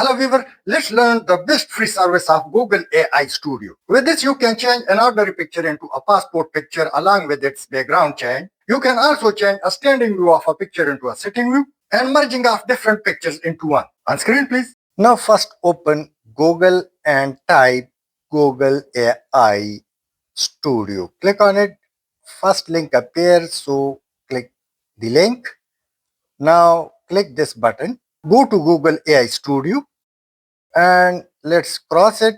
Hello viewer, let's learn the best free service of Google AI Studio. With this, you can change an ordinary picture into a passport picture along with its background change. You can also change a standing view of a picture into a sitting view and merging of different pictures into one. On screen, please. Now first open Google and type Google AI Studio. Click on it. First link appears, so click the link. Now click this button. Go to Google AI Studio and let's cross it.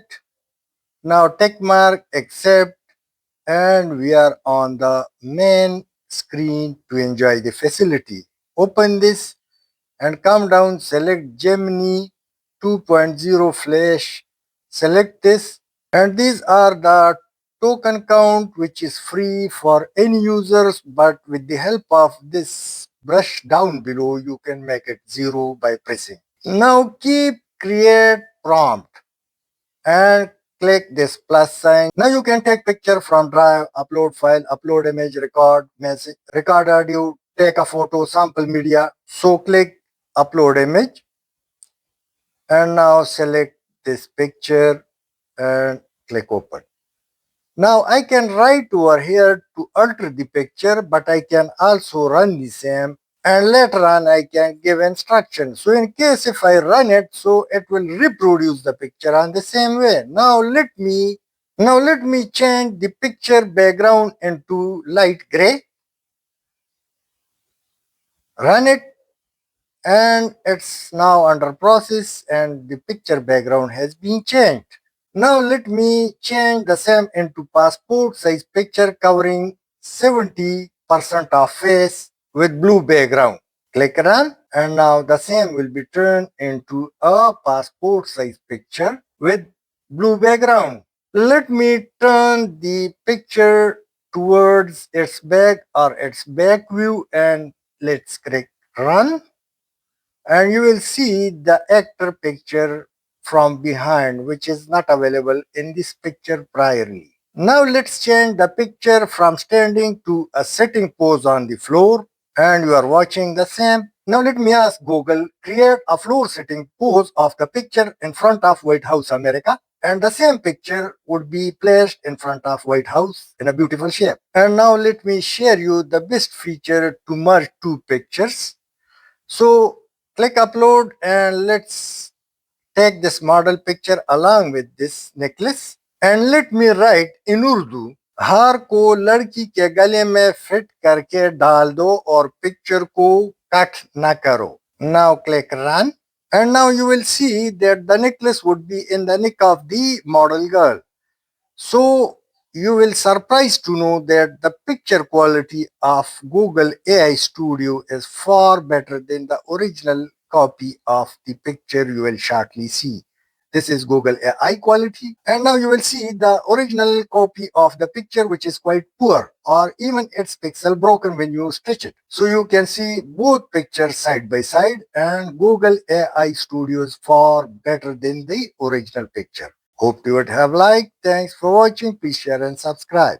Now tick mark, accept, and we are on the main screen to enjoy the facility. Open this and come down, select Gemini 2.0 Flash, select this, and these are the token count which is free for any users, but with the help of this brush down below you can make it 0 by pressing. Now keep create prompt and click this plus sign. Now you can take picture from drive, upload file, upload image, record message, record audio, take a photo, sample media. So click upload image and now select this picture and click open. Now I can write over here to alter the picture, but I can also run the same and later on I can give instructions. So in case if I run it, so it will reproduce the picture on the same way. Now let me change the picture background into light gray. Run it and it's now under process and the picture background has been changed. Now let me change the same into passport size picture covering 70% of face with blue background. Click run and now the same will be turned into a passport size picture with blue background. Let me turn the picture towards its back or its back view and let's click run and you will see the actor picture from behind which is not available in this picture priorly. Now let's change the picture from standing to a sitting pose on the floor and you are watching the same. Now let me ask Google, create a floor sitting pose of the picture in front of White House America and the same picture would be placed in front of White House in a beautiful shape. And now let me share you the best feature to merge two pictures. So click upload and let's take this model picture along with this necklace and let me write in Urdu, हार को लड़की के गले में fit करके डाल दो और पिक्चर को कट ना करो. Now click run and now you will see that the necklace would be in the neck of the model girl. So you will surprised to know that the picture quality of Google AI Studio is far better than the original copy of the picture you will shortly see. This is Google AI quality and now you will see the original copy of the picture which is quite poor or even its pixel broken when you stitch it. So you can see both pictures side by side and Google AI Studio is far better than the original picture. Hope you would have liked. Thanks for watching. Please share and subscribe.